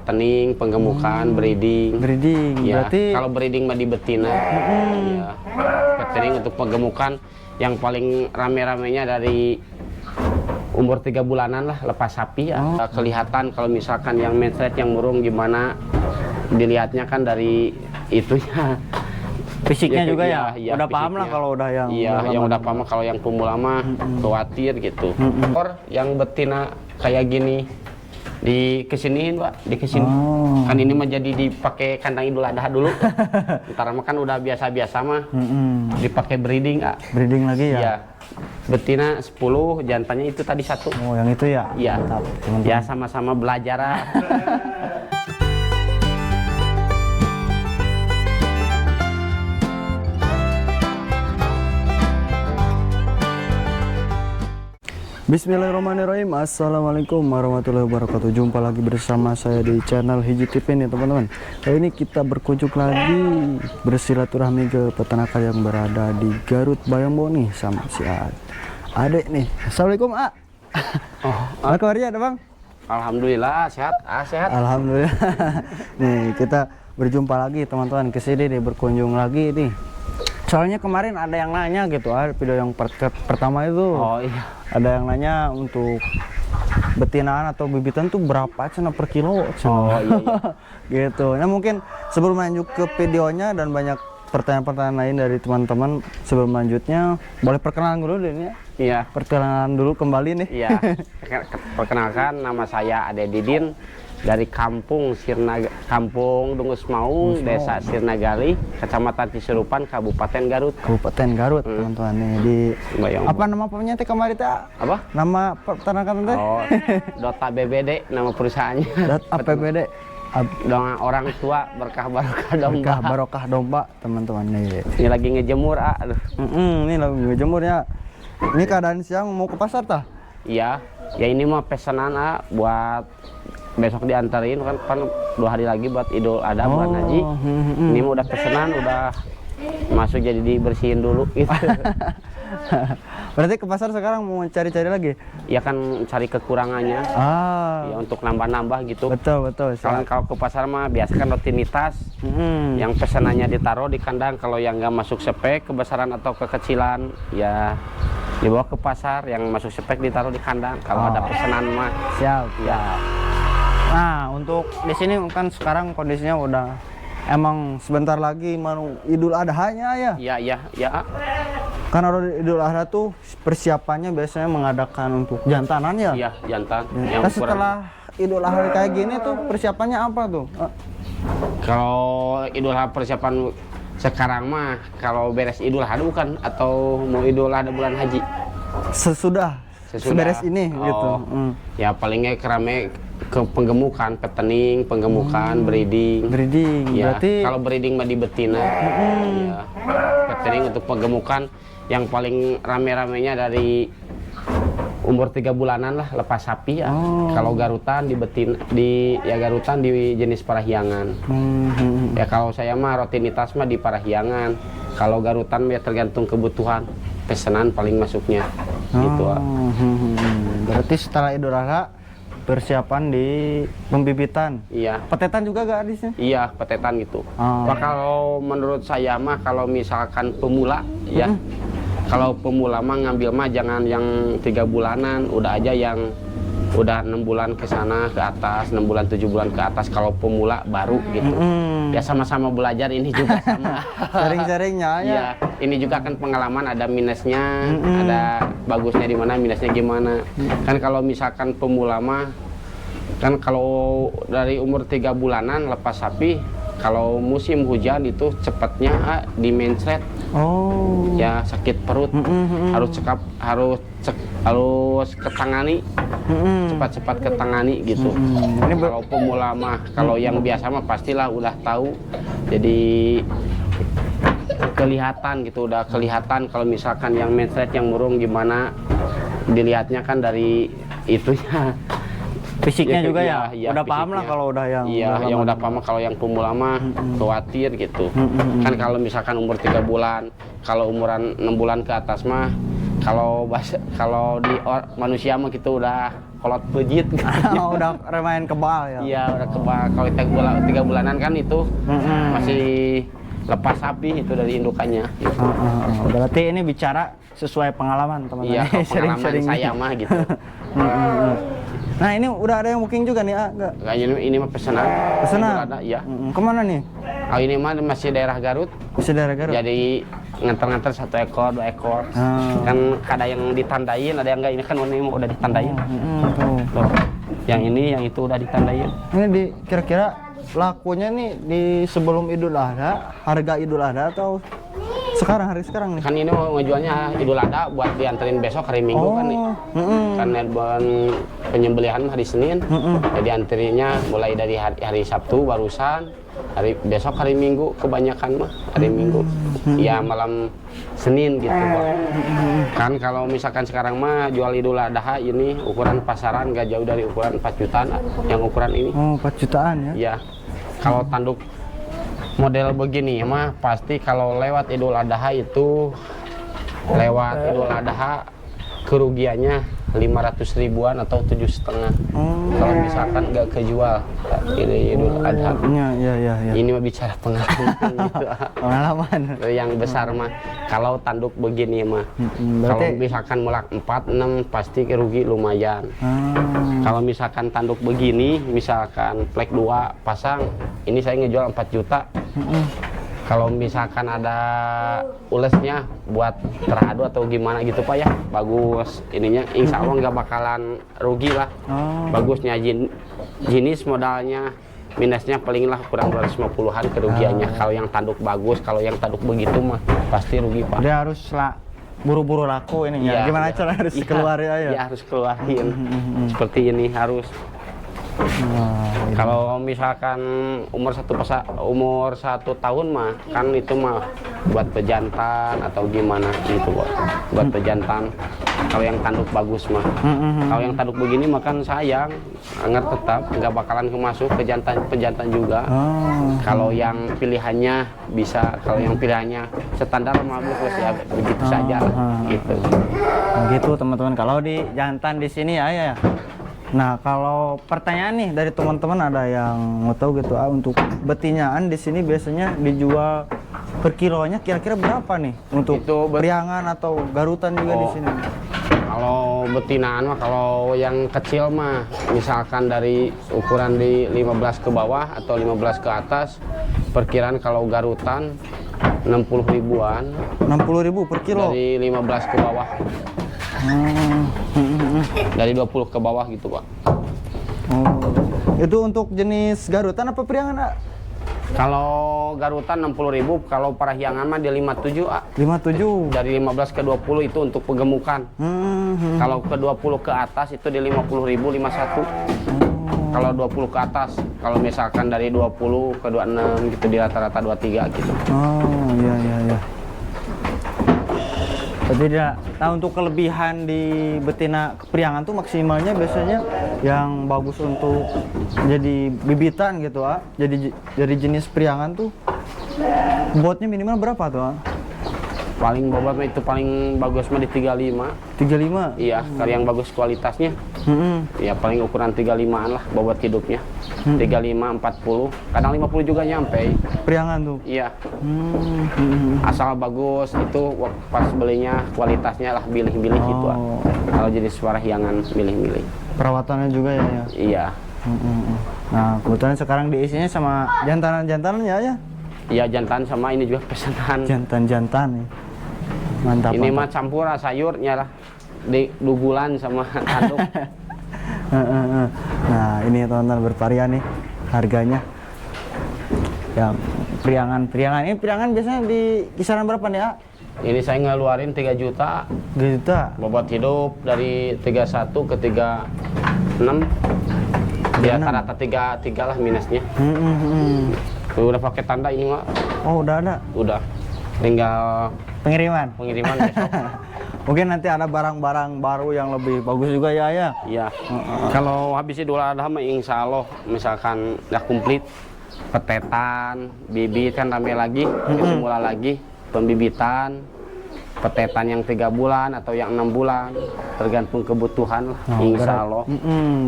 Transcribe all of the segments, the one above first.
petening, penggemukan, breeding. Ya, berarti kalau breeding mah di betina. Ya, petening untuk penggemukan yang paling rame-ramenya dari umur 3 bulanan lah, lepas sapi ya. Kelihatan kalau misalkan yang mencret, yang murung gimana, dilihatnya kan dari itunya. fisiknya juga ya, fisiknya. udah paham lah kalau udah yang yang udah paham. Kalau yang pemula mah khawatir gitu. Yang betina kayak gini dikesiniin Pak, dikesini. Kan ini mah jadi dipakai kandang Idul Adha dulu. Ntar mah kan udah biasa-biasa mah. Dipakai breeding, breeding lagi ya. Iya. Betina 10, jantannya itu tadi 1. Oh, yang itu ya. Iya. Mantap, Ya sama-sama belajar. Bismillahirrahmanirrahim. Assalamualaikum warahmatullahi wabarakatuh. Jumpa lagi bersama saya di channel Hiji TV nih teman-teman. Kali ini kita berkunjung lagi bersilaturahmi ke peternakan yang berada di Garut Bayambo nih sama si Adek nih. Assalamualaikum apa kabarnya ada Bang? Alhamdulillah sehat. Sehat. Alhamdulillah. Nih kita berjumpa lagi teman-teman, kesini nih berkunjung lagi nih. Soalnya kemarin ada yang nanya gitu, video yang pertama itu. Oh iya. Ada yang nanya untuk betinaan atau bibitan tuh berapa cina per kilo cina. Oh iya. Gitu. Nah mungkin sebelum lanjut ke videonya dan banyak pertanyaan-pertanyaan lain dari teman-teman, sebelum lanjutnya boleh perkenalan dulu deh ya. Iya. Perkenalan dulu kembali nih. Iya. Perkenalkan, nama saya Ade Didin dari Kampung Dungus Maung, Desa Sirnagali, Kecamatan Cisurupan, Kabupaten Garut. Kabupaten Garut, teman-teman nih di Bayang. apa nama penyakit kemarin teh? Apa? Nama peternakan teh? Oh, Dota BBD nama perusahaannya. APBD. Dengan orang tua berkah barokah domba. Berkah barokah domba, teman-teman nih. Ini lagi ngejemur, aduh. Ini lagi ngejemur ya. Ini keadaan siang mau ke pasar tah? Iya. Ya ini mah pesanan buat besok diantarin kan 2 hari lagi buat Idul Adha bulan Haji. Ini mah udah pesanan, udah masuk jadi dibersihin dulu gitu. Berarti ke pasar sekarang mau cari-cari lagi? Ya kan cari kekurangannya. Ya untuk nambah-nambah gitu. Betul. Kalau ke pasar mah biasa kan rutinitas. Yang pesanannya ditaruh di kandang, kalau yang nggak masuk spek kebesaran atau kekecilan ya dibawa ke pasar, yang masuk spek ditaruh di kandang. Kalau ada pesanan mah siap. Ya. Nah, untuk di sini kan sekarang kondisinya udah emang sebentar lagi mau Idul Adha-nya ya. Iya. Karena Idul Adha tuh persiapannya biasanya mengadakan untuk jantanan ya. Iya, jantan. Nah, setelah Idul Adha kayak gini tuh persiapannya apa tuh? Kalau Idul Adha persiapan sekarang mah, kalau beres Idul Adha bukan, atau mau Idul Adha bulan Haji? Sesudah beres ini gitu. Ya palingnya kerame ke penggemukan, petening, penggemukan, breeding. Ya, berarti kalau breeding mah di betina. Ya, petening untuk penggemukan yang paling rame-ramenya dari umur 3 bulanan lah, lepas sapi ya. Kalau garutan di betina, garutan di jenis parahyangan. Ya kalau saya mah rutinitas mah di parahyangan. Kalau garutan ya tergantung kebutuhan pesanan paling masuknya. Gitu. Berarti setelah Idul Adha persiapan di pembibitan. Iya. Petetan juga gak di sini? Iya, petetan gitu. Kalau menurut saya mah, kalau misalkan pemula ya, kalau pemula mah ngambil mah jangan yang 3 bulanan, udah aja yang udah 6 bulan ke sana ke atas, 6 bulan 7 bulan ke atas. Kalau pemula baru gitu. Ya sama-sama belajar, ini juga sama. Sharing-sharingnya ya. Iya, ini juga kan pengalaman, ada minusnya, ada bagusnya di mana, minusnya gimana. Kan kalau misalkan pemula mah kan kalau dari umur 3 bulanan lepas sapi, kalau musim hujan itu cepatnya dimencret. Ya sakit perut, harus ketangani, cepat-cepat ketangani gitu. Ini kalau pemula mah, kalau yang biasa mah pastilah udah tahu, jadi kelihatan gitu, udah kelihatan kalau misalkan yang mencret, yang murung gimana, dilihatnya kan dari itunya. Fisiknya juga ya, fisiknya. udah paham lah kalau udah yang yang udah paham. Kalau yang pemula mah khawatir gitu. Kan kalau misalkan umur 3 bulan, kalau umuran 6 bulan ke atas mah, kalau di manusia mah gitu udah kolot pejit. Udah lumayan kebal ya. Iya, udah kebal. Kalau 3 bulanan kan itu masih lepas sapi itu dari indukannya. Gitu. Berarti ini bicara sesuai pengalaman teman-teman. Iya, pengalaman saya mah gitu. Nah ini udah ada yang booking juga nih, enggak? Ini mah pesanan. Pesanan? Ada, iya. Kemana nih? Oh, ini mah masih daerah Garut. Masih daerah Garut? Jadi nganter-nganter 1 ekor, 2 ekor. Kan ada yang ditandain, ada yang enggak. Ini kan ini udah ditandain. Tuh. Yang ini, yang itu udah ditandain. Ini kira-kira lakunya nih di sebelum Idul Adha, harga Idul Adha atau sekarang, hari sekarang nih? Kan ini mau ngejualnya Idul Adha buat dianterin besok hari Minggu kan nih. Kan penyembelihan hari Senin. Jadi antrinya mulai dari hari Sabtu barusan, besok hari Minggu kebanyakan mah hari Minggu. Ya malam Senin gitu, Pak. Kan kalau misalkan sekarang mah jual Idul Adha ini ukuran pasaran nggak jauh dari ukuran 4 jutaan yang ukuran ini. Oh, 4 jutaan ya? Iya. Kalau tanduk model begini mah pasti kalau lewat Idul Adha itu kerugiannya 500 ribuan atau 7,5. Kalau misalkan nggak kejual Idul Adha. Iya. Ini mah bicara pengalaman gitu. Pengalaman. Yang besar mah kalau tanduk begini mah. Kalau misalkan mulak 4, 6 pasti rugi lumayan. Kalau misalkan tanduk begini, misalkan plek 2 pasang, ini saya ngejual 4 juta. Kalau misalkan ada ulesnya buat teradu atau gimana gitu Pak ya, bagus ininya, insya Allah nggak bakalan rugi lah. Bagusnya jenis modalnya, minusnya paling lah kurang 250-an kerugiannya. Kalau yang tanduk bagus, kalau yang tanduk begitu mah pasti rugi Pak. Dia harus buru-buru laku ini ya. Gimana cara harus keluar ya? Ya harus keluarin. Seperti ini harus. Kalau misalkan umur 1 tahun mah kan itu mah buat pejantan atau gimana gitu Pak. Buat pejantan. Kalau yang tanduk bagus mah. Kalau yang tanduk begini mah kan sayang, tetap nggak bakalan kemasuk pejantan juga. Kalau yang pilihannya bisa, kalau yang pilihannya standar mah bagus ya begitu saja gitu. Gitu teman-teman. Kalau di jantan di sini ya. Nah, kalau pertanyaan nih dari teman-teman ada yang mau tahu gitu, untuk betinaan di sini biasanya dijual per kilonya kira-kira berapa nih untuk priangan atau garutan juga di sini? Kalau betinaan mah, kalau yang kecil mah misalkan dari ukuran di 15 ke bawah atau 15 ke atas, perkiraan kalau garutan 60 ribuan. 60 ribu per kilo? Dari 15 ke bawah. Dari 20 ke bawah gitu Pak. Itu untuk jenis garutan apa priangan? Kalau garutan 60.000, kalau parahyangan mah di 57 57. Dari 15 ke 20 itu untuk pegemukan. Kalau ke 20 ke atas itu di 50.000 51. Kalau 20 ke atas, kalau misalkan dari 20 ke 26 gitu di rata-rata 23 gitu. Oh iya. Jadi nah untuk kelebihan di betina kepriangan tuh maksimalnya biasanya yang bagus untuk jadi bibitan gitu jadi jenis priangan tuh bobotnya minimal berapa tuh? Paling bobotnya itu paling bagus mah di 35. 35? Iya, kalau yang bagus kualitasnya. Ya paling ukuran 35-an lah bobot hidupnya. 35, 40, kadang 50 juga nyampe. Priangan tuh? Iya. Asal bagus itu pas belinya kualitasnya lah milih-milih gitu. Kalau jenis parahyangan milih-milih. Perawatannya juga ya? Iya. Nah kebetulan sekarang diisinya sama jantanan-jantanan ya? Iya, jantan sama ini juga pesanan. Jantan nih. Mantap. Ini mah campur sayurnya lah. Di dugulan sama tanduk. Nah ini teman-teman bervarian nih harganya. Yang priangan ini biasanya di kisaran berapa nih ya? Ini saya ngeluarin 3 juta. 3 juta? Bobot hidup dari 31 ke 36. Di rata-rata 33 lah minusnya. Udah pakai tanda ini mah. Oh udah ada? Udah. Tinggal pengiriman besok. Mungkin nanti ada barang-barang baru yang lebih bagus juga ya? Iya. Kalau habis Idul Adha mah insya Allah misalkan udah komplit petetan, bibit kan rame lagi, semula lagi pembibitan. petetan yang 3 bulan atau yang 6 bulan, tergantung kebutuhan lah. Nah, Insya Allah.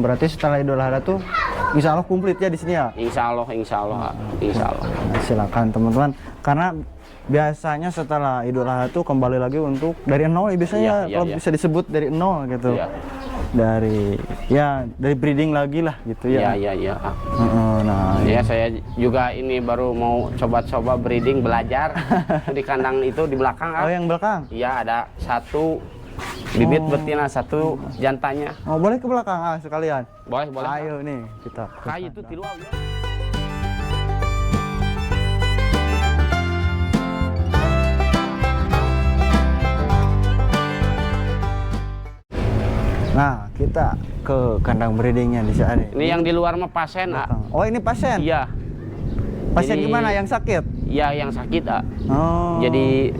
Berarti setelah Idul Adha tuh Insya Allah komplit ya di sini ya. Insya Allah, insya Allah, insya Allah. Nah, silakan teman-teman, karena biasanya setelah Idul Adha tuh kembali lagi untuk dari nol ya biasanya, kalau bisa disebut dari nol gitu. Iya. Dari breeding lagi lah gitu ya. Iya. Nah, Ya, saya juga ini baru mau coba-coba breeding, belajar di kandang itu di belakang. oh yang belakang. Iya, ada 1 bibit betina, 1 jantannya. Oh, boleh ke belakang sekalian. Boleh. Ayo nih kita. Kayak itu tilu. Nah, kita ke kandang breedingnya di sana. Ini yang di luar mah pasien, Oh, ini pasien. Iya. Pasien Jadi- gimana? Yang sakit? Iya, yang sakit, Oh. Jadi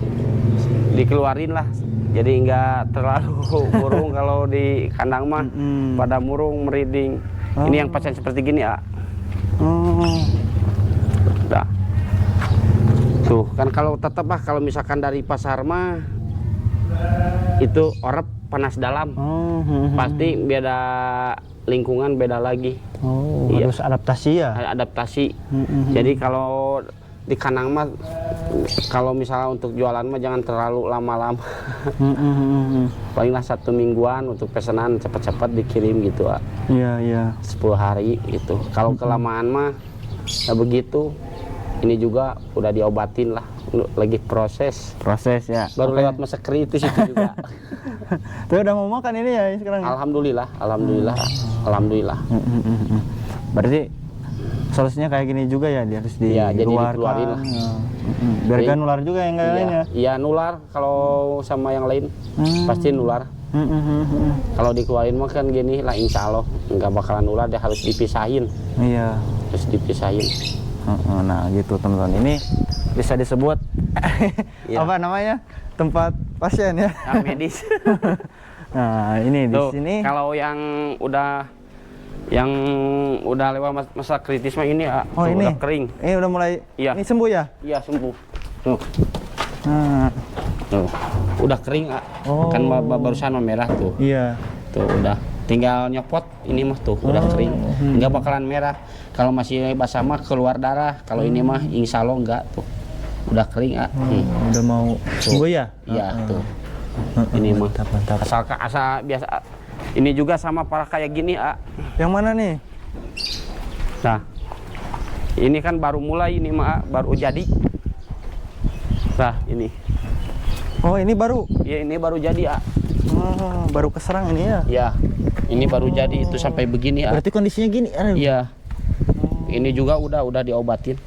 dikeluarin lah. Jadi nggak terlalu murung kalau di kandang mah. Pada murung, meriding. Ini yang pasien seperti gini, Nah. Tuh, kan kalau tetap kalau misalkan dari pasar mah itu orep panas dalam. Pasti beda lingkungan, beda lagi. Iya. Harus adaptasi ya. Adaptasi. Jadi kalau di kandang mah kalau misalnya untuk jualan mah jangan terlalu lama-lama. Palinglah 1 mingguan untuk pesanan cepat-cepat dikirim gitu, Iya. 10 hari gitu. Kalau kelamaan mah ya begitu. Ini juga udah diobatin lah, lagi proses ya. baru lewat masa kritis itu juga. Tuh udah mau makan ini ya sekarang. Alhamdulillah. Berarti solusinya kayak gini juga ya, dia harus Iya, jadi dikeluarkan. dikeluarin lah. Biar gak nular juga yang lainnya. Iya, nular kalau sama yang lain pasti nular. Kalau dikeluarin mah kan gini lah, insya Allah nggak bakalan nular, dia harus dipisahin. Iya. Terus dipisahin. Nah gitu teman-teman, ini bisa disebut apa namanya, tempat pasien ya. Medis. Nah ini di sini. Kalau yang udah lewat masa kritis mah ini, Oh ini udah kering. Ini udah mulai. Iya. Ini sembuh ya? Iya, sembuh. Tuh. Tuh. Udah kering, kan barusan merah tuh. Iya. Tuh udah. Tinggal nyopot ini mah tuh udah kering, nggak bakalan merah. Kalau masih basah mah keluar darah. Kalau ini mah insya Allah enggak tuh, udah kering. Udah mau sembuh ya? Iya tuh. Ini mah mantap. asal biasa. Ini juga sama para kayak gini, Yang mana nih? Nah, ini kan baru mulai, ini mah baru jadi. Nah ini. Oh ini baru? Iya, ini baru jadi, Baru keserang ini ya? Ya, ini baru jadi itu sampai begini, Berarti kondisinya gini? Iya. Ini juga udah diobatin.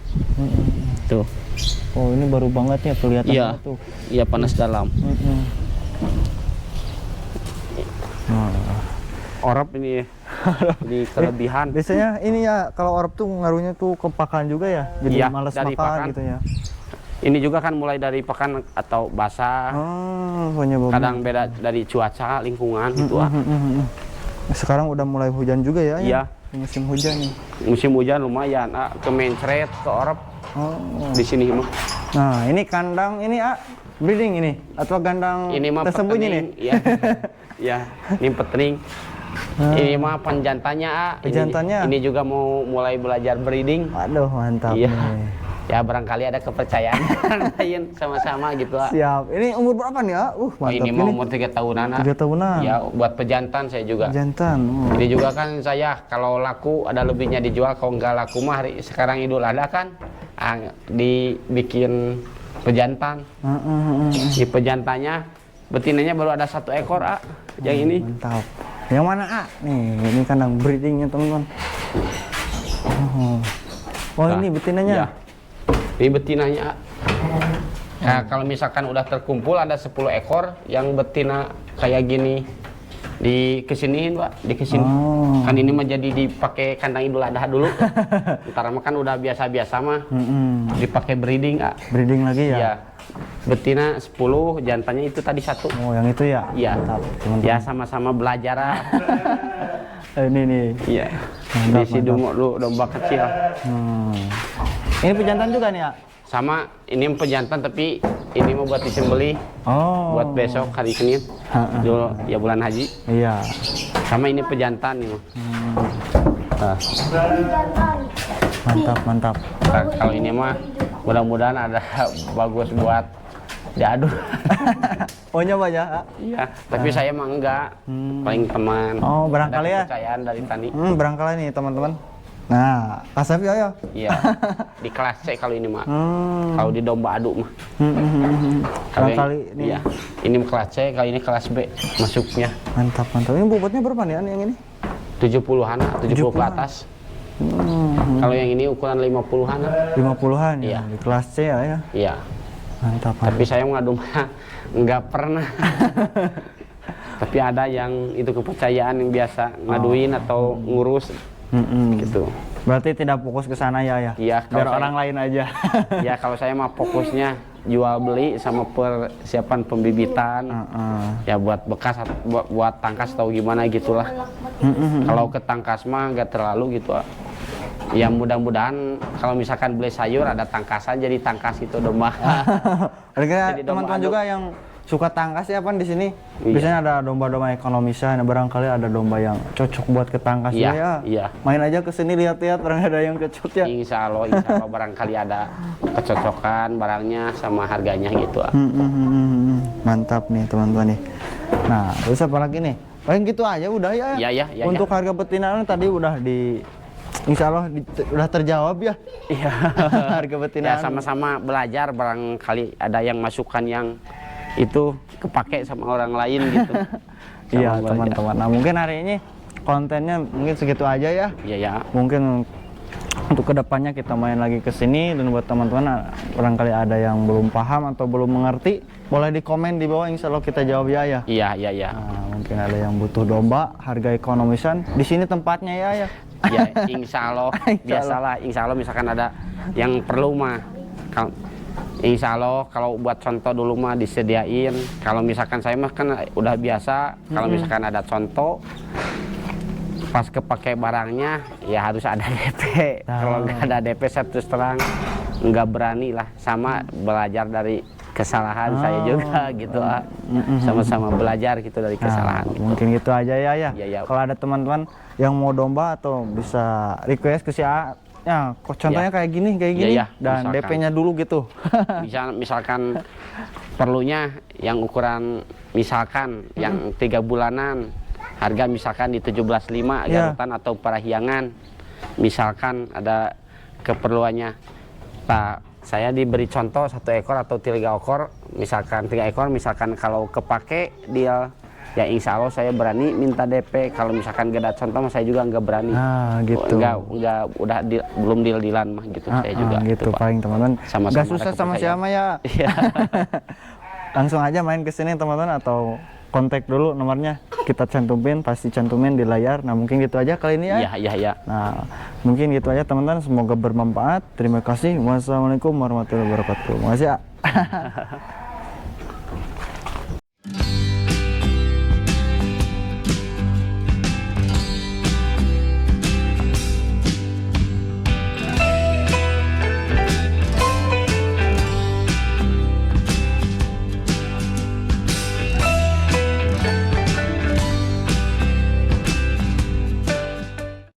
Tuh. Oh ini baru banget ya kelihatan. Iya. Tuh. Iya, panas dalam. Orep ini kelebihan. Biasanya ini ya kalau orep tuh ngaruhnya tuh ke pakan juga ya, jadi Iya, malas dari makan pakan. gitu ya. Ini juga kan mulai dari pakan atau basah. Penyebabnya. Kadang beda dari cuaca, lingkungan gitu. Sekarang udah mulai hujan juga ya? Iya. Musim hujan nih. Musim hujan lumayan, ke mencret, ke orep. Di sini mah. Nah ini kandang ini breeding ini atau kandang Ini mah tersembunyi nih? Iya. Iya, ini petening. Ini mah penjantannya, Penjantannya? Ini juga mau mulai belajar breeding. Waduh mantap Iya. nih. Ya barangkali ada kepercayaan lain sama-sama gitu. Siap. Ini umur berapa nih mantap Ini mau umur 3 tahunan. 3 tahunan. Ya buat pejantan saya juga. Jantan. Ini juga kan saya kalau laku ada lebihnya dijual, kalau nggak laku mah sekarang Idul Adha kan dibikin pejantan. Di pejantannya betinanya baru ada 1 ekor yang ini. Mantap. Yang mana Nih ini kandang breedingnya teman-teman. Oh Nah, ini betinanya. Ya. Ini betinanya. Nah, kalau misalkan udah terkumpul ada 10 ekor yang betina kayak gini dikesiniin, Pak, dikesini. Kan ini mah jadi dipakai kandang Idul Adha dulu. Ntar mah kan udah biasa-biasa mah. Dipakai breeding, Breeding lagi ya? Iya. Betina 10, jantannya itu tadi 1. Oh yang itu ya? Iya. Mantap, teman-teman. Ya sama-sama belajar. Ini nih. Iya. Mantap, Di si domba kecil. Ini pejantan juga nih ya? sama ini pejantan tapi ini mau buat disembeli Oh. buat besok hari Senin dulu ya bulan haji. Iya. Sama ini pejantan nih. Nah, Mantap, mantap. kalau ini mah mudah-mudahan ada bagus buat diadu. Oh, nyoba ya? Iya, tapi saya mah enggak. Paling teman. Oh, barangkali ada ya. kepercayaan dari tani. Barangkali nih teman-teman. Nah, Kasapi ayo. Iya. Di kelas C kalau ini mah. Kalau di domba adu mah. Kalau yang- Barangkali ini. Iya. Ini kelas C, kalau ini kelas B masuknya. Mantap, mantap. Ini bobotnya berapa nih yang ini? 70-an, 70 ke atas. Kalau yang ini ukuran 50-an. 50-an ya. Iya. Di kelas C ya. Iya. Mantap, mantap. Tapi saya ngadu mah nggak pernah. Tapi ada yang itu kepercayaan yang biasa ngaduin atau ngurus gitu. Berarti tidak fokus ke sana ya? Iya, Biar kalau orang lain aja. Ya kalau saya mah fokusnya jual beli sama persiapan pembibitan. Ya buat bekas buat tangkas atau gimana gitulah. Kalau ke tangkas mah nggak terlalu gitu. Ya mudah-mudahan kalau misalkan beli sayur ada tangkasan jadi tangkas itu domba. Ada Jadi domba teman-teman adu. juga yang suka tangkas ya Pan di sini. Iya. Biasanya ada domba-domba ekonomisan, barangkali ada domba yang cocok buat ke tangkas Iya, ya. iya. Main aja ke sini lihat-lihat barang ada yang cocok ya. Insya Allah barangkali ada kecocokan barangnya sama harganya gitu. Mantap nih teman-teman nih. Nah, terus apa lagi nih? Paling gitu aja udah ya. Iya, iya, Untuk iya. harga betina tadi udah Insya Allah udah terjawab ya. Iya. Harga betina. Ya sama-sama belajar barangkali ada yang masukan yang itu kepake sama orang lain gitu. Iya Sama belajar. teman-teman. Nah mungkin hari ini kontennya mungkin segitu aja ya. Iya ya. Mungkin untuk kedepannya kita main lagi ke sini, dan buat teman-teman barangkali ada yang belum paham atau belum mengerti, boleh di komen di bawah, insya Allah kita jawab ya. Iya, iya, iya. Nah, mungkin ada yang butuh domba harga ekonomisan, di sini tempatnya ya. Ya, insya Allah biasalah. Insya Allah misalkan ada yang perlu mah. Insya Allah kalau buat contoh dulu mah disediain. Kalau misalkan saya mah kan udah biasa. Kalau misalkan ada contoh pas kepake barangnya ya harus ada DP. Kalau nggak ada DP saya terus terang nggak berani lah. Sama belajar dari kesalahan saya juga gitu. Sama-sama belajar gitu dari kesalahan. Nah, mungkin gitu aja ya. Iya, iya. Kalau ada teman-teman yang mau domba atau bisa request ke si A, ya contohnya Ya. kayak gini Iya, dan misalkan. DP-nya dulu gitu. Misalkan perlunya yang ukuran misalkan yang 3 bulanan, harga misalkan di 17.5 Ya. garutan atau parahiangan, misalkan ada keperluannya. Nah, saya diberi contoh 1 ekor atau 3 ekor, misalkan 3 ekor, misalkan kalau kepake deal, ya insya Allah saya berani minta DP. Kalau misalkan gak ada contoh, saya juga nggak berani. Nah, gitu. Nggak, udah belum deal-dealan mah gitu saya juga. gitu Pak. paling teman-teman. Sama-sama Gak ada susah sama kepercayaan. siapa ya. Iya. Langsung aja main ke sini teman-teman, atau kontak dulu nomornya, kita cantumin, pasti cantumin di layar. Nah mungkin gitu aja kali ini ya. Iya, iya, iya. Nah mungkin gitu aja teman-teman, semoga bermanfaat. Terima kasih. Wassalamualaikum warahmatullahi wabarakatuh. Makasih ya.